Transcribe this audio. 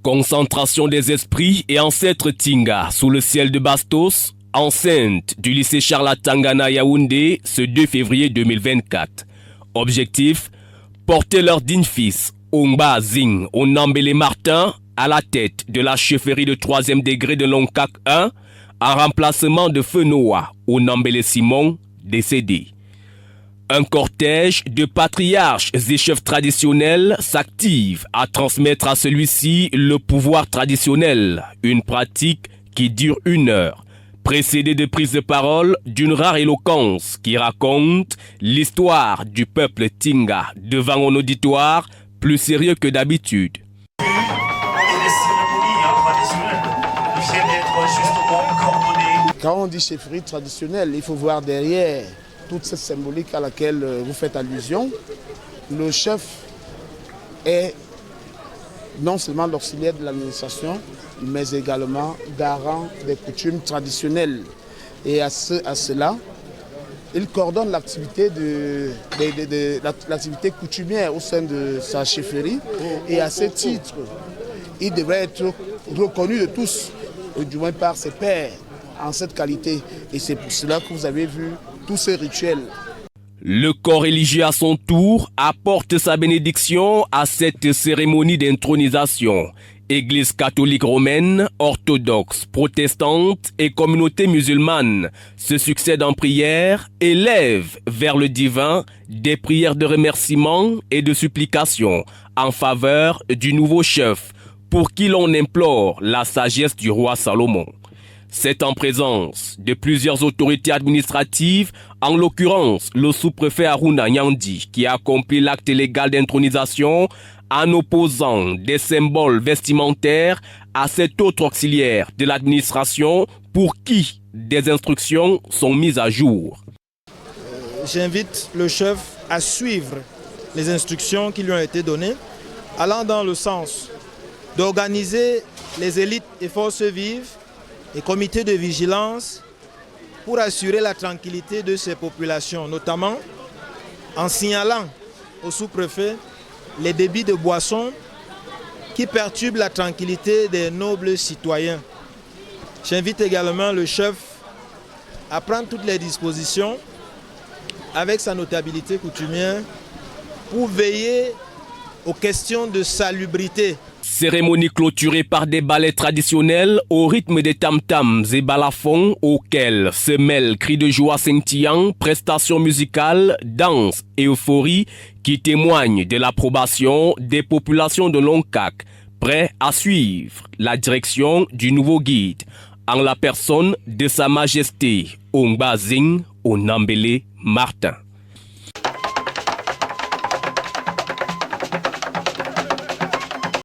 Concentration des esprits et ancêtres Tinga sous le ciel de Bastos, enceinte du lycée Charles Tangana Yaoundé ce 2 février 2024. Objectif, porter leur digne fils, Ongba Zing Onambele Martin, à la tête de la chefferie de 3e degré de Longkak 1, en remplacement de Feu Noah Onambele Simon, décédé. Un cortège de patriarches et chefs traditionnels s'active à transmettre à celui-ci le pouvoir traditionnel, une pratique qui dure 1 heure, précédée de prises de parole d'une rare éloquence qui raconte l'histoire du peuple Tinga devant un auditoire plus sérieux que d'habitude. Quand on dit chefferie traditionnelle, il faut voir derrière toute cette symbolique à laquelle vous faites allusion. Le chef est non seulement l'auxiliaire de l'administration, mais également garant des coutumes traditionnelles. Et à cela, il coordonne l'activité l'activité coutumière au sein de sa chefferie. Et à ce titre, il devrait être reconnu de tous, ou du moins par ses pairs, en cette qualité. Et c'est pour cela que vous avez vu tous ces rituels. Le corps religieux à son tour apporte sa bénédiction à cette cérémonie d'intronisation. Église catholique romaine, orthodoxe, protestante et communauté musulmane se succèdent en prière et lèvent vers le divin des prières de remerciement et de supplication en faveur du nouveau chef pour qui l'on implore la sagesse du roi Salomon. C'est en présence de plusieurs autorités administratives, en l'occurrence le sous-préfet Aruna Nyandi, qui a accompli l'acte légal d'intronisation en opposant des symboles vestimentaires à cet autre auxiliaire de l'administration pour qui des instructions sont mises à jour. J'invite le chef à suivre les instructions qui lui ont été données, allant dans le sens d'organiser les élites et forces vives et comités de vigilance pour assurer la tranquillité de ces populations, notamment en signalant au sous-préfet les débits de boissons qui perturbent la tranquillité des nobles citoyens. J'invite également le chef à prendre toutes les dispositions avec sa notabilité coutumière pour veiller aux questions de salubrité. Cérémonie clôturée par des ballets traditionnels au rythme des tam-tams et balafons auxquels se mêlent cris de joie scintillants, prestations musicales, danse et euphorie qui témoignent de l'approbation des populations de Longkak, prêts à suivre la direction du nouveau guide en la personne de Sa Majesté Ongba Zing Onambele Martin.